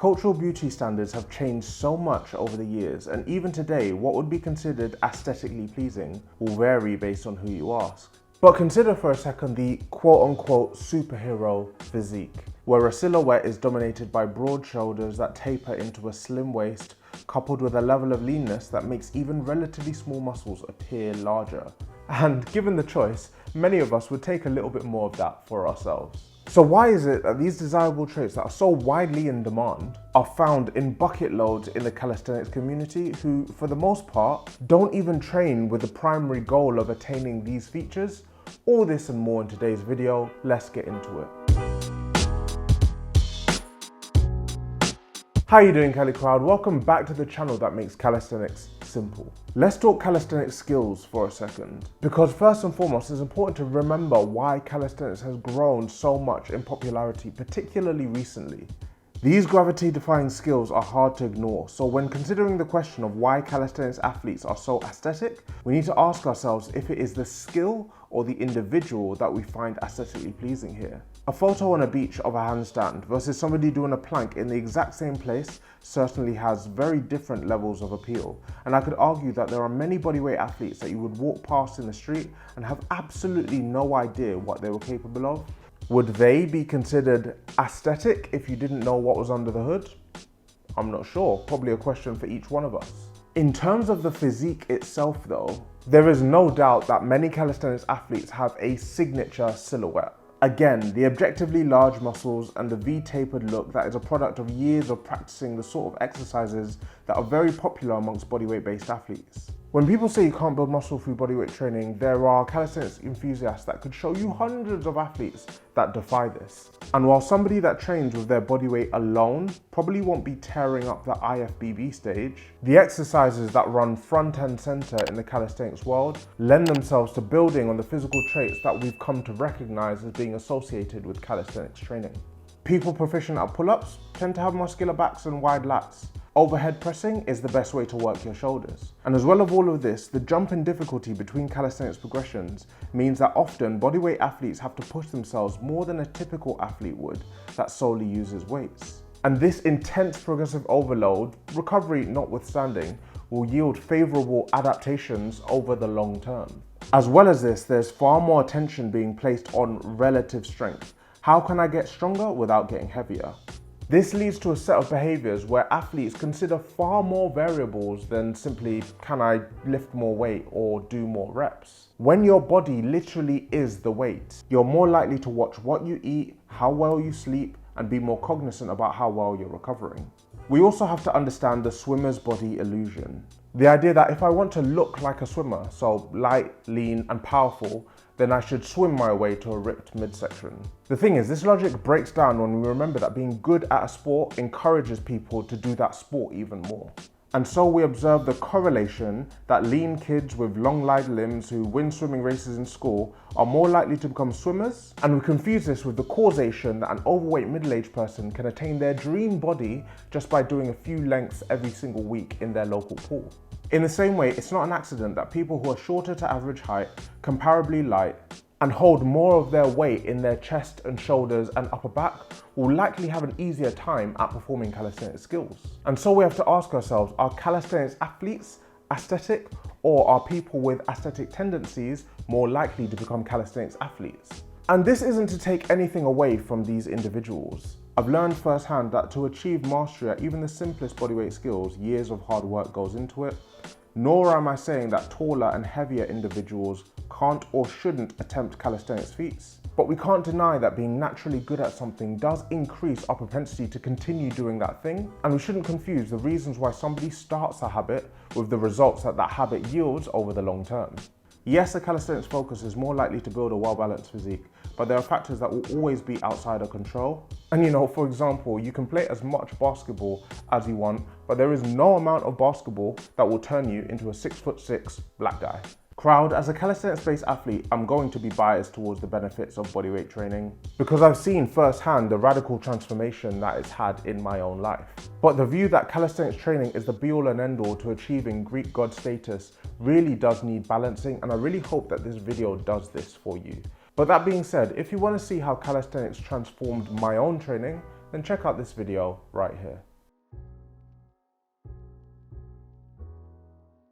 Cultural beauty standards have changed so much over the years, and even today, what would be considered aesthetically pleasing will vary based on who you ask. But consider for a second the quote-unquote superhero physique, where a silhouette is dominated by broad shoulders that taper into a slim waist, coupled with a level of leanness that makes even relatively small muscles appear larger. And given the choice, many of us would take a little bit more of that for ourselves. So why is it that these desirable traits that are so widely in demand are found in bucket loads in the calisthenics community who, for the most part, don't even train with the primary goal of attaining these features? All this and more in today's video. Let's get into it. How are you doing, Cali Crowd? Welcome back to the channel that makes calisthenics simple. Let's talk calisthenics skills for a second, because first and foremost, it's important to remember why calisthenics has grown so much in popularity, particularly recently. These gravity-defying skills are hard to ignore, so when considering the question of why calisthenics athletes are so aesthetic, we need to ask ourselves if it is the skill or the individual that we find aesthetically pleasing here. A photo on a beach of a handstand versus somebody doing a plank in the exact same place certainly has very different levels of appeal, and I could argue that there are many bodyweight athletes that you would walk past in the street and have absolutely no idea what they were capable of. Would they be considered aesthetic if you didn't know what was under the hood? I'm not sure, probably a question for each one of us. In terms of the physique itself though, there is no doubt that many calisthenics athletes have a signature silhouette. Again, the objectively large muscles and the V-tapered look that is a product of years of practicing the sort of exercises that are very popular amongst bodyweight-based athletes. When people say you can't build muscle through bodyweight training, there are calisthenics enthusiasts that could show you hundreds of athletes that defy this. And while somebody that trains with their bodyweight alone probably won't be tearing up the IFBB stage, the exercises that run front and center in the calisthenics world lend themselves to building on the physical traits that we've come to recognize as being associated with calisthenics training. People proficient at pull-ups tend to have muscular backs and wide lats. Overhead pressing is the best way to work your shoulders. And as well as all of this, the jump in difficulty between calisthenics progressions means that often bodyweight athletes have to push themselves more than a typical athlete would that solely uses weights. And this intense progressive overload, recovery notwithstanding, will yield favorable adaptations over the long term. As well as this, there's far more attention being placed on relative strength. How can I get stronger without getting heavier? This leads to a set of behaviors where athletes consider far more variables than simply, can I lift more weight or do more reps? When your body literally is the weight, you're more likely to watch what you eat, how well you sleep, and be more cognizant about how well you're recovering. We also have to understand the swimmer's body illusion. The idea that if I want to look like a swimmer, so light, lean, and powerful, then I should swim my way to a ripped midsection. The thing is, this logic breaks down when we remember that being good at a sport encourages people to do that sport even more. And so we observe the correlation that lean kids with long lithe limbs who win swimming races in school are more likely to become swimmers, and we confuse this with the causation that an overweight middle-aged person can attain their dream body just by doing a few lengths every single week in their local pool. In the same way, it's not an accident that people who are shorter to average height, comparably light, and hold more of their weight in their chest and shoulders and upper back will likely have an easier time at performing calisthenics skills. And so we have to ask ourselves, are calisthenics athletes aesthetic, or are people with aesthetic tendencies more likely to become calisthenics athletes? And this isn't to take anything away from these individuals. I've learned firsthand that to achieve mastery at even the simplest bodyweight skills, years of hard work goes into it. Nor am I saying that taller and heavier individuals can't or shouldn't attempt calisthenics feats. But we can't deny that being naturally good at something does increase our propensity to continue doing that thing, and we shouldn't confuse the reasons why somebody starts a habit with the results that that habit yields over the long term. Yes, a calisthenics focus is more likely to build a well-balanced physique, but there are factors that will always be outside our control. And for example, you can play as much basketball as you want, but there is no amount of basketball that will turn you into a 6'6" black guy. Crowd, as a calisthenics-based athlete, I'm going to be biased towards the benefits of bodyweight training because I've seen firsthand the radical transformation that it's had in my own life. But the view that calisthenics training is the be-all and end-all to achieving Greek god status really does need balancing, and I really hope that this video does this for you. But that being said, if you want to see how calisthenics transformed my own training, then check out this video right here.